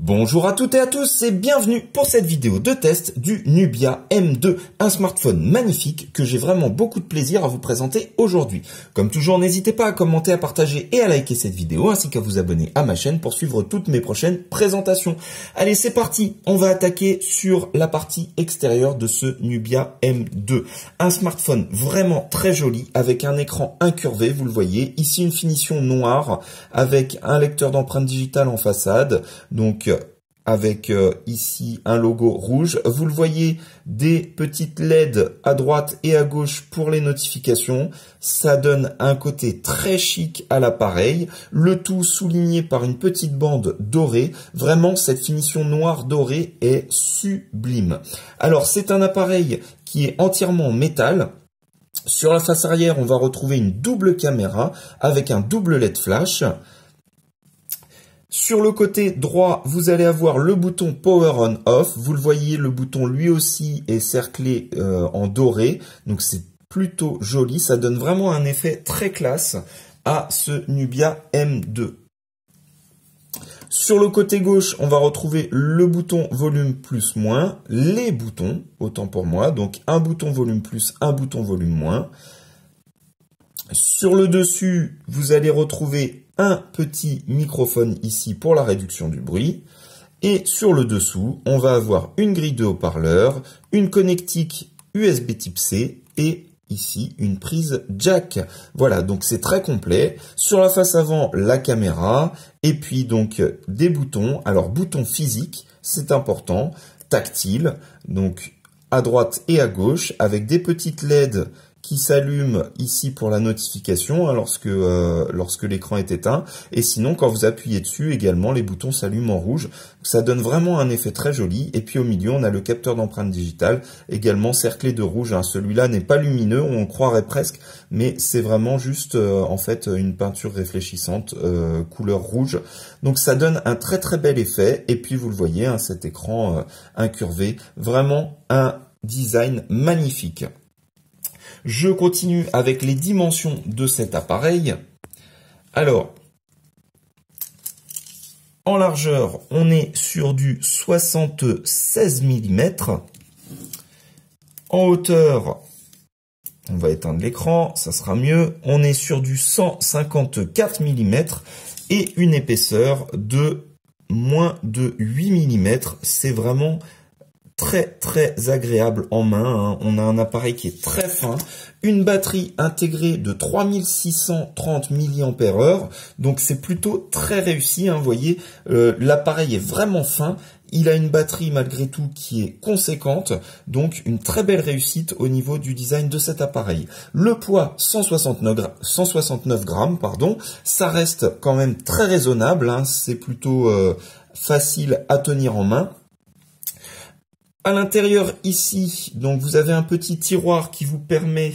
Bonjour à toutes et à tous et bienvenue pour cette vidéo de test du Nubia M2, un smartphone magnifique que j'ai vraiment beaucoup de plaisir à vous présenter aujourd'hui. Comme toujours, n'hésitez pas à commenter, à partager et à liker cette vidéo ainsi qu'à vous abonner à ma chaîne pour suivre toutes mes prochaines présentations. Allez, c'est parti, on va attaquer sur la partie extérieure de ce Nubia M2. Un smartphone vraiment très joli avec un écran incurvé, vous le voyez, ici une finition noire avec un lecteur d'empreintes digitales en façade, donc avec ici un logo rouge. Vous le voyez, des petites LED à droite et à gauche pour les notifications. Ça donne un côté très chic à l'appareil. Le tout souligné par une petite bande dorée. Vraiment, cette finition noire dorée est sublime. Alors, c'est un appareil qui est entièrement en métal. Sur la face arrière, on va retrouver une double caméra avec un double LED flash. Sur le côté droit, vous allez avoir le bouton Power On Off. Vous le voyez, le bouton lui aussi est cerclé en doré. Donc c'est plutôt joli. Ça donne vraiment un effet très classe à ce Nubia M2. Sur le côté gauche, on va retrouver le bouton volume plus moins. Les boutons, autant pour moi. Donc un bouton volume plus, un bouton volume moins. Sur le dessus, vous allez retrouver un petit microphone ici pour la réduction du bruit. Et sur le dessous, on va avoir une grille de haut-parleurs, une connectique USB type C et ici une prise jack. Voilà, donc c'est très complet. Sur la face avant, la caméra et puis donc des boutons. Alors boutons physiques, c'est important, tactile, donc à droite et à gauche avec des petites LED qui s'allume ici pour la notification hein, lorsque l'écran est éteint. Et sinon, quand vous appuyez dessus, également, les boutons s'allument en rouge. Ça donne vraiment un effet très joli. Et puis au milieu, on a le capteur d'empreinte digitale, également cerclé de rouge. Hein. Celui-là n'est pas lumineux, on croirait presque, mais c'est vraiment juste en fait une peinture réfléchissante couleur rouge. Donc ça donne un très très bel effet. Et puis vous le voyez, hein, cet écran incurvé, vraiment un design magnifique. Je continue avec les dimensions de cet appareil. Alors, en largeur, on est sur du 76 mm. En hauteur, on va éteindre l'écran, ça sera mieux. On est sur du 154 mm et une épaisseur de moins de 8 mm. C'est vraiment très très agréable en main, hein. On a un appareil qui est très fin, une batterie intégrée de 3630 mAh, donc c'est plutôt très réussi, hein. Vous voyez, l'appareil est vraiment fin, il a une batterie malgré tout qui est conséquente, donc une très belle réussite au niveau du design de cet appareil. Le poids 169 grammes, pardon, ça reste quand même très raisonnable, hein. C'est plutôt facile à tenir en main. À l'intérieur ici, donc vous avez un petit tiroir qui vous permet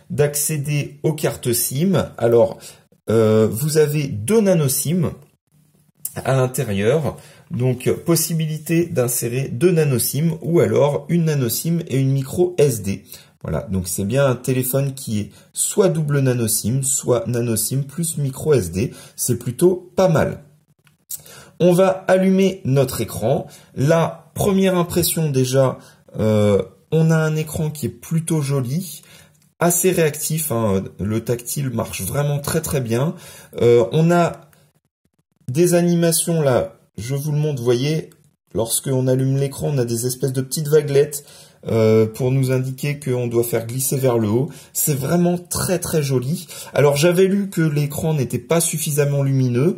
d'accéder aux cartes SIM. Alors, vous avez 2 nano SIM à l'intérieur, donc possibilité d'insérer 2 nano SIM ou alors une nano SIM et une micro SD. Voilà, donc c'est bien un téléphone qui est soit double nano SIM, soit nano SIM plus micro SD. C'est plutôt pas mal. On va allumer notre écran. La première impression déjà, on a un écran qui est plutôt joli, assez réactif, hein, le tactile marche vraiment très très bien. On a des animations là, je vous le montre, vous voyez, lorsque on allume l'écran, on a des espèces de petites vaguelettes pour nous indiquer qu'on doit faire glisser vers le haut. C'est vraiment très très joli. Alors j'avais lu que l'écran n'était pas suffisamment lumineux.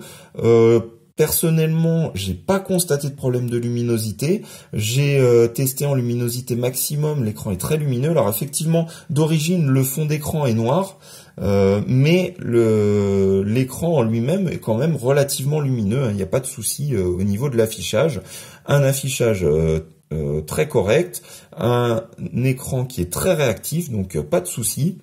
Personnellement, j'ai pas constaté de problème de luminosité. J'ai testé en luminosité maximum, l'écran est très lumineux. Alors effectivement, d'origine, le fond d'écran est noir, mais l'écran en lui-même est quand même relativement lumineux, hein. Il n'y a pas de souci au niveau de l'affichage. Un affichage très correct, un écran qui est très réactif, donc pas de souci.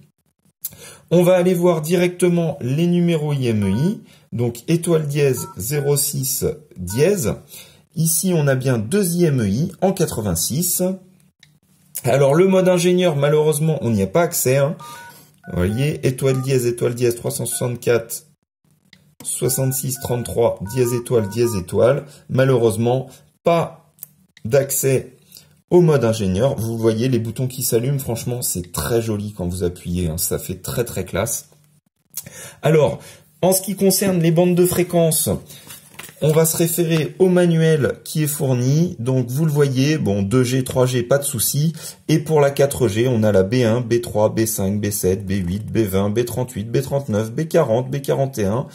On va aller voir directement les numéros IMEI. Donc étoile dièse 06 dièse. Ici on a bien 2 IMEI en 86. Alors le mode ingénieur, malheureusement on n'y a pas accès, hein. Vous voyez, étoile dièse 364 6633 dièse étoile dièse étoile. Malheureusement, pas d'accès au mode ingénieur. Vous voyez les boutons qui s'allument, franchement c'est très joli quand vous appuyez, hein. Ça fait très très classe. Alors, en ce qui concerne les bandes de fréquence, on va se référer au manuel qui est fourni. Donc vous le voyez, bon 2G, 3G, pas de souci. Et pour la 4G, on a la B1, B3, B5, B7, B8, B20, B38, B39, B40, B41.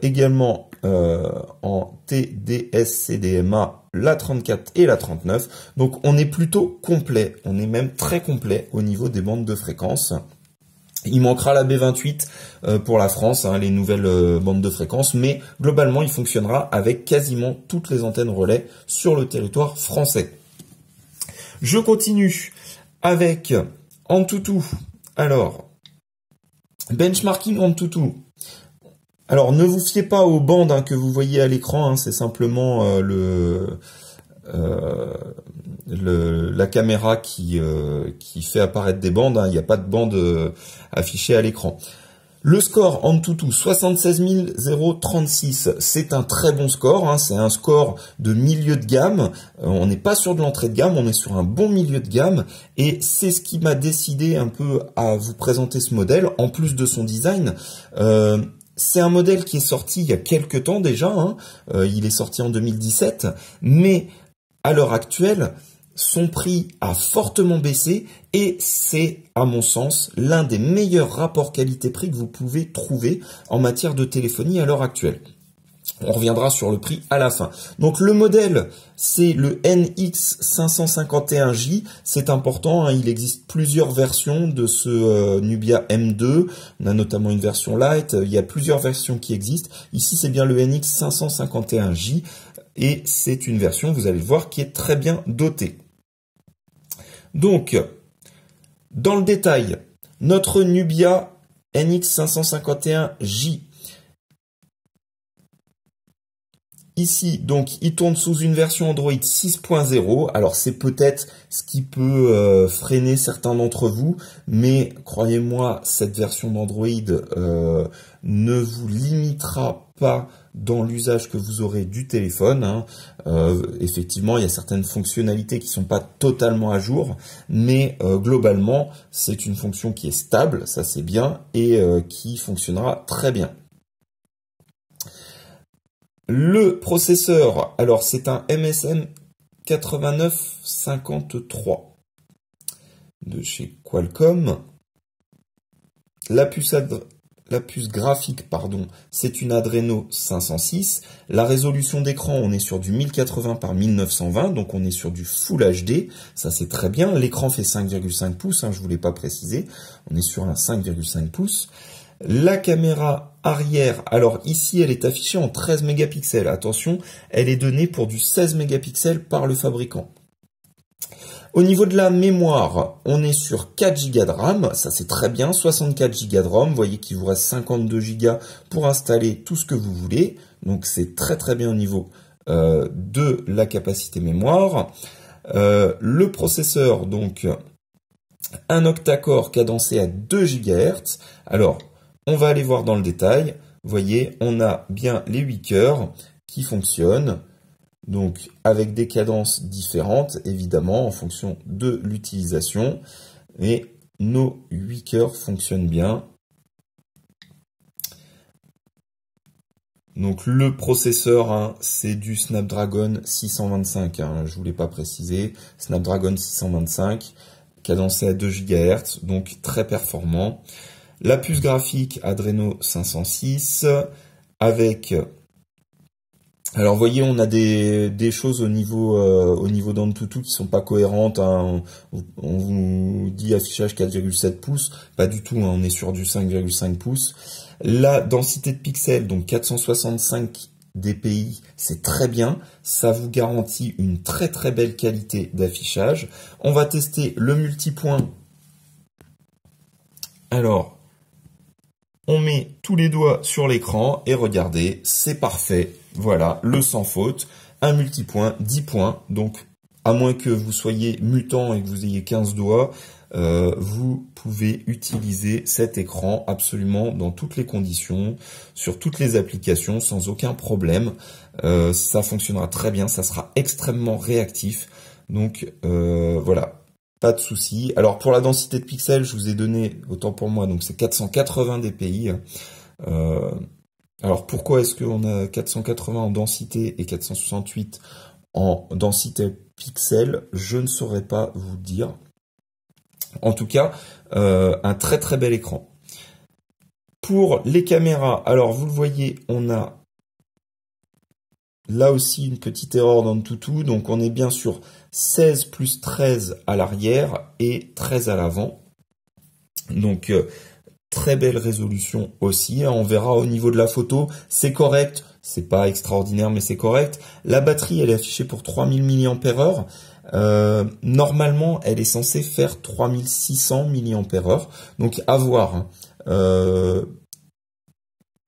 Également en TDS-CDMA, la 34 et la 39. Donc on est plutôt complet, on est même très complet au niveau des bandes de fréquence. Il manquera la B28 pour la France, hein, les nouvelles bandes de fréquence, mais globalement il fonctionnera avec quasiment toutes les antennes relais sur le territoire français. Je continue avec Antutu. Alors, benchmarking Antutu. Alors ne vous fiez pas aux bandes, hein, que vous voyez à l'écran, hein, c'est simplement la caméra qui fait apparaître des bandes, hein. Il n'y a pas de bande affichée à l'écran. Le score Antutu 76 036, c'est un très bon score, hein. C'est un score de milieu de gamme. On n'est pas sur de l'entrée de gamme, on est sur un bon milieu de gamme, et c'est ce qui m'a décidé un peu à vous présenter ce modèle, en plus de son design. C'est un modèle qui est sorti il y a quelques temps déjà, hein. Il est sorti en 2017, mais à l'heure actuelle, son prix a fortement baissé et c'est, à mon sens, l'un des meilleurs rapports qualité-prix que vous pouvez trouver en matière de téléphonie à l'heure actuelle. On reviendra sur le prix à la fin. Donc le modèle, c'est le NX551J. C'est important, hein, il existe plusieurs versions de ce Nubia M2. On a notamment une version light. Il y a plusieurs versions qui existent. Ici, c'est bien le NX551J. Et c'est une version, vous allez le voir, qui est très bien dotée. Donc, dans le détail, notre Nubia NX551J. Ici, donc, il tourne sous une version Android 6.0. Alors, c'est peut-être ce qui peut freiner certains d'entre vous, mais croyez-moi, cette version d'Android ne vous limitera pas dans l'usage que vous aurez du téléphone, hein. Effectivement, il y a certaines fonctionnalités qui sont pas totalement à jour, mais globalement, c'est une fonction qui est stable, ça c'est bien, et qui fonctionnera très bien. Le processeur, alors c'est un MSM 8953 de chez Qualcomm. La puce graphique, pardon, c'est une Adreno 506. La résolution d'écran, on est sur du 1080 par 1920, donc on est sur du Full HD. Ça, c'est très bien. L'écran fait 5,5 pouces, hein, je vous l'ai pas précisé. On est sur un 5,5 pouces. La caméra arrière, alors ici, elle est affichée en 13 mégapixels. Attention, elle est donnée pour du 16 mégapixels par le fabricant. Au niveau de la mémoire, on est sur 4 Go de RAM, ça c'est très bien, 64 Go de RAM, vous voyez qu'il vous reste 52 Go pour installer tout ce que vous voulez, donc c'est très très bien au niveau de la capacité mémoire. Le processeur, donc un octa-core cadencé à 2 GHz, alors on va aller voir dans le détail, vous voyez, on a bien les 8 cœurs qui fonctionnent. Donc avec des cadences différentes, évidemment, en fonction de l'utilisation. Et nos 8 cœurs fonctionnent bien. Donc le processeur, hein, c'est du Snapdragon 625. Hein, je ne vous l'ai pas précisé. Snapdragon 625, cadencé à 2 GHz, donc très performant. La puce graphique Adreno 506 avec... Alors, vous voyez, on a des choses au niveau d'Antutu qui sont pas cohérentes, hein. On vous dit affichage 4,7 pouces. Pas du tout, hein. On est sur du 5,5 pouces. La densité de pixels, donc 465 dpi, c'est très bien. Ça vous garantit une très très belle qualité d'affichage. On va tester le multipoint. Alors, on met tous les doigts sur l'écran et regardez, c'est parfait. Voilà, le sans faute, un multipoint, 10 points. Donc, à moins que vous soyez mutant et que vous ayez 15 doigts, vous pouvez utiliser cet écran absolument dans toutes les conditions, sur toutes les applications, sans aucun problème. Ça fonctionnera très bien, ça sera extrêmement réactif. Donc voilà, pas de souci. Alors pour la densité de pixels, je vous ai donné, autant pour moi, donc c'est 480 dpi. Alors pourquoi est-ce qu'on a 480 en densité et 468 en densité pixels? Je ne saurais pas vous dire. En tout cas, un très très bel écran. Pour les caméras, alors vous le voyez, on a là aussi une petite erreur dans le toutou, donc on est bien sur 16 plus 13 à l'arrière et 13 à l'avant. Donc très belle résolution aussi, on verra au niveau de la photo, c'est correct, c'est pas extraordinaire mais c'est correct. La batterie elle est affichée pour 3000 mAh. Normalement, elle est censée faire 3600 mAh. Donc, à voir.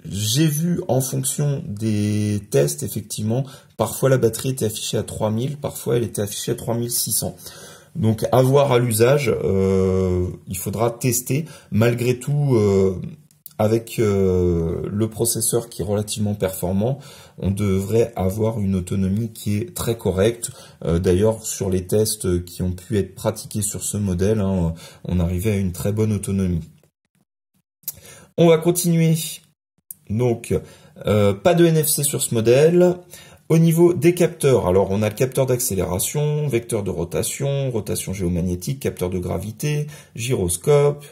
J'ai vu en fonction des tests, effectivement, parfois la batterie était affichée à 3000, parfois elle était affichée à 3600. Donc, à voir à l'usage, il faudra tester. Malgré tout, avec le processeur qui est relativement performant, on devrait avoir une autonomie qui est très correcte. D'ailleurs, sur les tests qui ont pu être pratiqués sur ce modèle, on arrivait à une très bonne autonomie. On va continuer. Donc, pas de NFC sur ce modèle. Au niveau des capteurs, alors on a le capteur d'accélération, vecteur de rotation, rotation géomagnétique, capteur de gravité, gyroscope,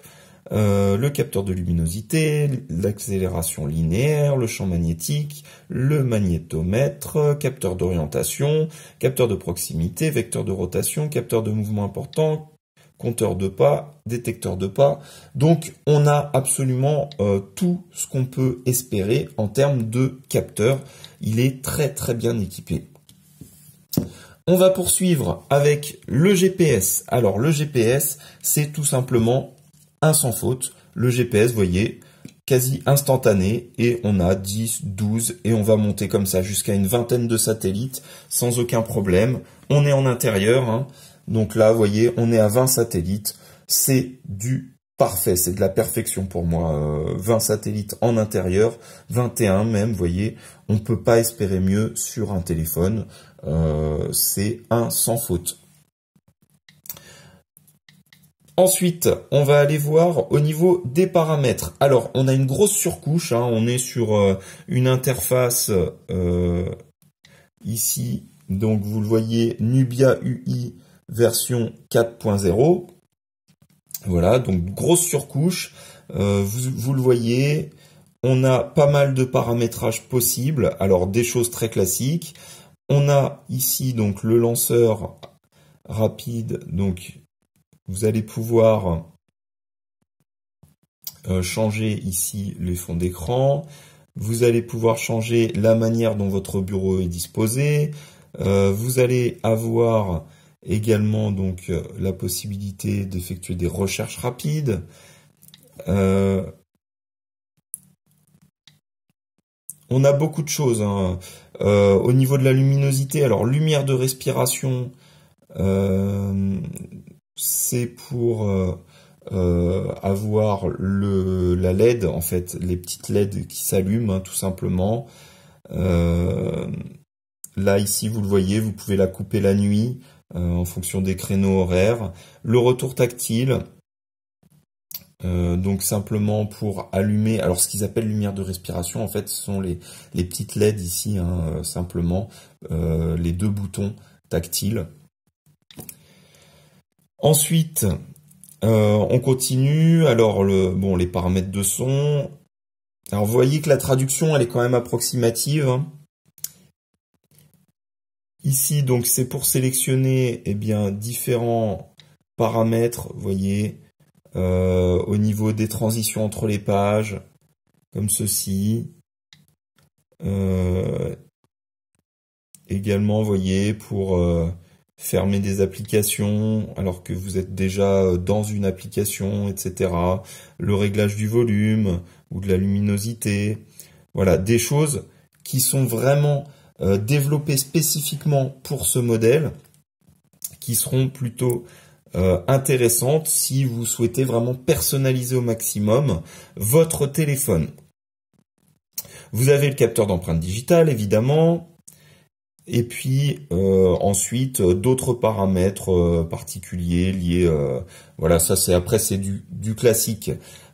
le capteur de luminosité, l'accélération linéaire, le champ magnétique, le magnétomètre, capteur d'orientation, capteur de proximité, vecteur de rotation, capteur de mouvement important, compteur de pas, détecteur de pas. Donc on a absolument tout ce qu'on peut espérer en termes de capteurs. Il est très très bien équipé. On va poursuivre avec le GPS. Alors le GPS, c'est tout simplement un sans faute. Le GPS, vous voyez, quasi instantané, et on a 10, 12, et on va monter comme ça jusqu'à une vingtaine de satellites sans aucun problème. On est en intérieur, hein. Donc là, vous voyez, on est à 20 satellites. C'est du parfait, c'est de la perfection pour moi. 20 satellites en intérieur, 21 même, vous voyez, on ne peut pas espérer mieux sur un téléphone. C'est un sans faute. Ensuite, on va aller voir au niveau des paramètres. Alors, on a une grosse surcouche, hein, on est sur une interface ici, donc vous le voyez, Nubia UI version 4.0. Voilà, donc grosse surcouche, vous le voyez, on a pas mal de paramétrages possibles, alors des choses très classiques. On a ici donc le lanceur rapide, donc vous allez pouvoir changer ici les fonds d'écran. Vous allez pouvoir changer la manière dont votre bureau est disposé. Vous allez avoir également donc la possibilité d'effectuer des recherches rapides. On a beaucoup de choses, hein. Au niveau de la luminosité, alors lumière de respiration, c'est pour avoir la LED, en fait, les petites LED qui s'allument, hein, tout simplement. Là, ici, vous le voyez, vous pouvez la couper la nuit en fonction des créneaux horaires. Le retour tactile, donc simplement pour allumer, alors ce qu'ils appellent lumière de respiration, en fait, ce sont les petites LED ici, hein, simplement, les deux boutons tactiles. Ensuite, on continue. Alors, les paramètres de son. Alors, vous voyez que la traduction, elle est quand même approximative, hein. Ici, donc, c'est pour sélectionner, eh bien, différents paramètres, vous voyez, au niveau des transitions entre les pages, comme ceci. Également, vous voyez, pour fermer des applications alors que vous êtes déjà dans une application, etc. Le réglage du volume ou de la luminosité. Voilà, des choses qui sont vraiment développées spécifiquement pour ce modèle, qui seront plutôt intéressante si vous souhaitez vraiment personnaliser au maximum votre téléphone. Vous avez le capteur d'empreinte digitale, évidemment. Et puis ensuite d'autres paramètres particuliers liés, voilà, ça c'est après c'est du classique.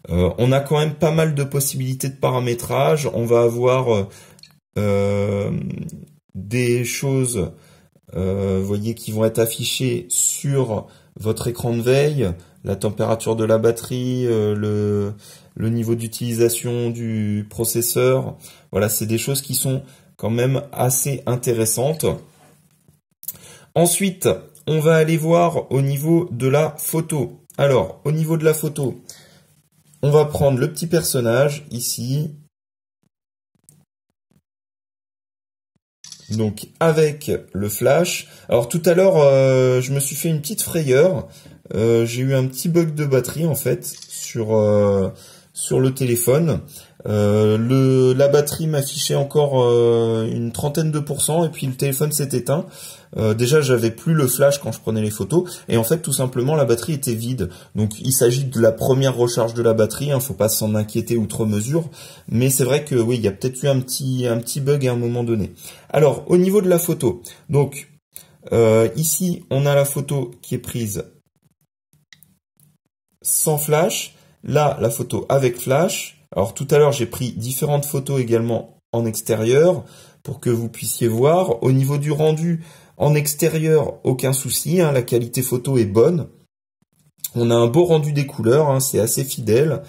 On a quand même pas mal de possibilités de paramétrage. On va avoir des choses, vous voyez, qui vont être affichées sur votre écran de veille, la température de la batterie, le niveau d'utilisation du processeur. Voilà, c'est des choses qui sont quand même assez intéressante. Ensuite, on va aller voir au niveau de la photo. Alors, au niveau de la photo, on va prendre le petit personnage ici. Donc, avec le flash. Alors, tout à l'heure, je me suis fait une petite frayeur. J'ai eu un petit bug de batterie, en fait, sur le téléphone. La batterie m'affichait encore une trentaine de pourcents et puis le téléphone s'est éteint. Déjà j'avais plus le flash quand je prenais les photos et en fait tout simplement la batterie était vide. Donc il s'agit de la première recharge de la batterie, faut pas s'en inquiéter outre mesure, mais c'est vrai que oui, il y a peut-être eu un petit bug à un moment donné. Alors au niveau de la photo, donc ici on a la photo qui est prise sans flash, là la photo avec flash. Alors tout à l'heure, j'ai pris différentes photos également en extérieur pour que vous puissiez voir. Au niveau du rendu en extérieur, aucun souci, la qualité photo est bonne. On a un beau rendu des couleurs, c'est assez fidèle.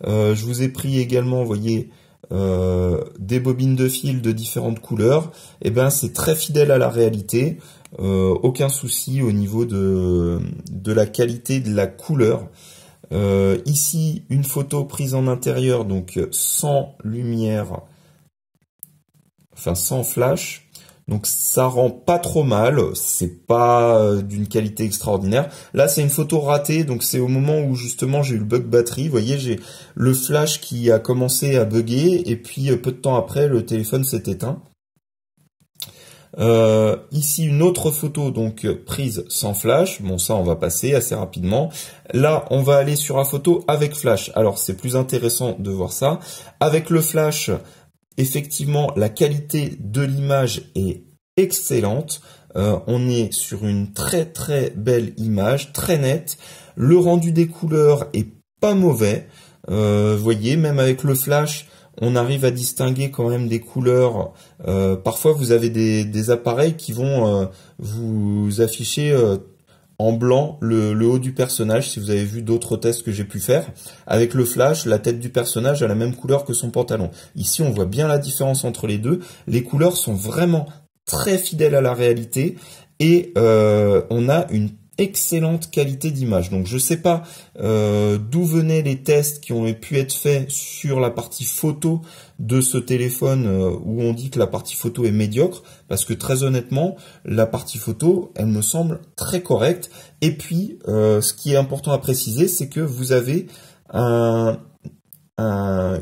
Je vous ai pris également, vous voyez, des bobines de fil de différentes couleurs. Et ben, c'est très fidèle à la réalité. Aucun souci au niveau de la qualité de la couleur. Ici, une photo prise en intérieur, donc sans lumière, enfin sans flash. Donc ça rend pas trop mal, c'est pas d'une qualité extraordinaire. Là, c'est une photo ratée, donc c'est au moment où justement j'ai eu le bug batterie. Vous voyez, j'ai le flash qui a commencé à bugger et puis peu de temps après, le téléphone s'est éteint. Ici une autre photo donc prise sans flash, bon ça on va passer assez rapidement. Là on va aller sur la photo avec flash, alors c'est plus intéressant de voir ça. Avec le flash, effectivement la qualité de l'image est excellente, on est sur une très très belle image, très nette, le rendu des couleurs est pas mauvais, vous voyez même avec le flash, on arrive à distinguer quand même des couleurs. Parfois, vous avez des appareils qui vont vous afficher en blanc le haut du personnage, si vous avez vu d'autres tests que j'ai pu faire. Avec le flash, la tête du personnage a la même couleur que son pantalon. Ici, on voit bien la différence entre les deux. Les couleurs sont vraiment très fidèles à la réalité et on a une excellente qualité d'image. Donc je sais pas d'où venaient les tests qui ont pu être faits sur la partie photo de ce téléphone où on dit que la partie photo est médiocre, parce que très honnêtement la partie photo elle me semble très correcte. Et puis ce qui est important à préciser, c'est que vous avez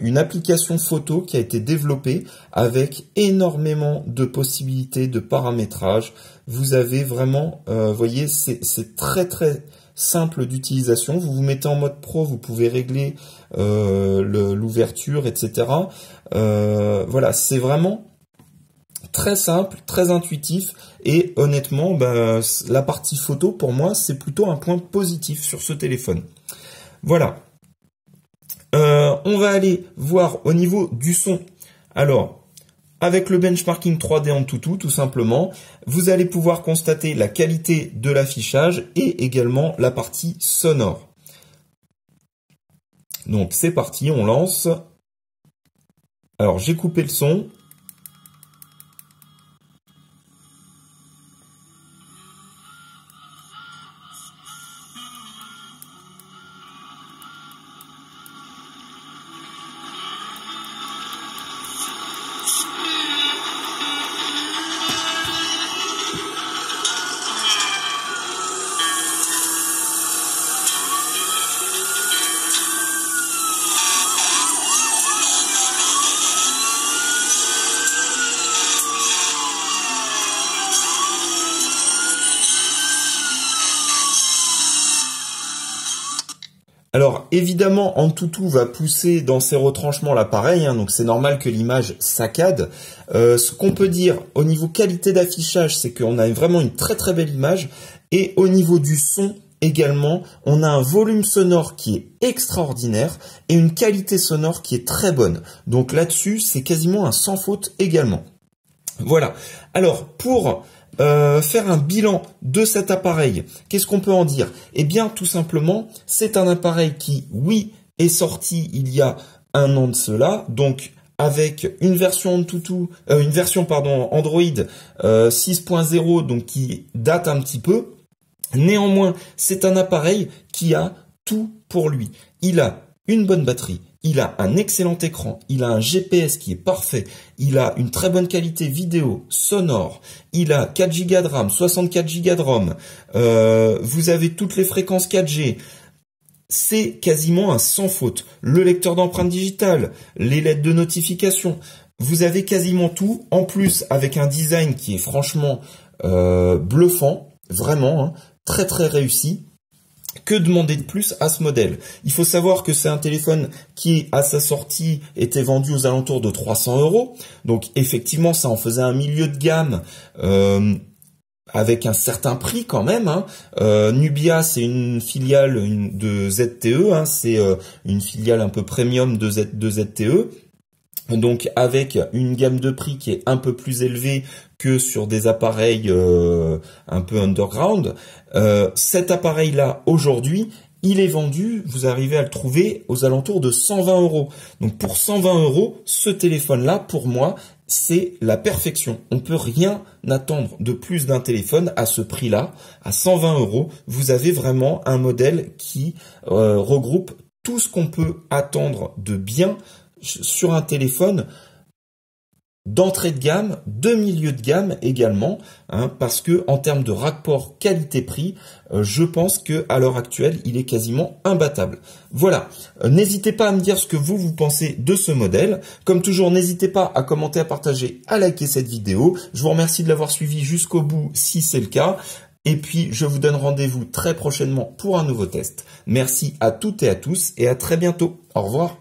une application photo qui a été développée avec énormément de possibilités de paramétrage. Vous avez vraiment, voyez, c'est très très simple d'utilisation. Vous vous mettez en mode pro, vous pouvez régler l'ouverture, etc. Voilà, c'est vraiment très simple, très intuitif et honnêtement, la partie photo pour moi c'est plutôt un point positif sur ce téléphone. Voilà. On va aller voir au niveau du son. Alors, avec le benchmarking 3D AnTuTu, tout simplement, vous allez pouvoir constater la qualité de l'affichage et également la partie sonore. Donc c'est parti, on lance. Alors j'ai coupé le son. Alors évidemment, Antutu va pousser dans ses retranchements l'appareil, hein, donc c'est normal que l'image saccade. Ce qu'on peut dire au niveau qualité d'affichage, c'est qu'on a vraiment une très très belle image. Et au niveau du son également, on a un volume sonore qui est extraordinaire et une qualité sonore qui est très bonne. Donc là-dessus, c'est quasiment un sans faute également. Voilà. Alors pour faire un bilan de cet appareil, qu'est-ce qu'on peut en dire? Eh bien, tout simplement, c'est un appareil qui, oui, est sorti il y a un an de cela, donc avec une version Antutu, Android 6.0, donc qui date un petit peu. Néanmoins, c'est un appareil qui a tout pour lui. Il a une bonne batterie, il a un excellent écran, il a un GPS qui est parfait, il a une très bonne qualité vidéo, sonore, il a 4 Go de RAM, 64 Go de ROM, vous avez toutes les fréquences 4G, c'est quasiment un sans faute. Le lecteur d'empreintes digitales, les LED de notification, vous avez quasiment tout, en plus avec un design qui est franchement bluffant, vraiment, hein, très très réussi. Que demander de plus à ce modèle? Il faut savoir que c'est un téléphone qui, à sa sortie, était vendu aux alentours de 300 €. Donc effectivement, ça en faisait un milieu de gamme avec un certain prix quand même. Hein. Nubia, c'est une filiale de ZTE. Hein. C'est une filiale un peu premium de ZTE. Donc avec une gamme de prix qui est un peu plus élevée que sur des appareils un peu underground. Cet appareil-là, aujourd'hui, il est vendu, vous arrivez à le trouver aux alentours de 120 €. Donc pour 120 €, ce téléphone-là, pour moi, c'est la perfection. On peut rien attendre de plus d'un téléphone à ce prix-là. À 120 €, vous avez vraiment un modèle qui regroupe tout ce qu'on peut attendre de bien sur un téléphone d'entrée de gamme, de milieu de gamme également, hein, parce que en termes de rapport qualité-prix, je pense que à l'heure actuelle, il est quasiment imbattable. Voilà, n'hésitez pas à me dire ce que vous pensez de ce modèle. Comme toujours, n'hésitez pas à commenter, à partager, à liker cette vidéo. Je vous remercie de l'avoir suivi jusqu'au bout si c'est le cas. Et puis, je vous donne rendez-vous très prochainement pour un nouveau test. Merci à toutes et à tous et à très bientôt. Au revoir.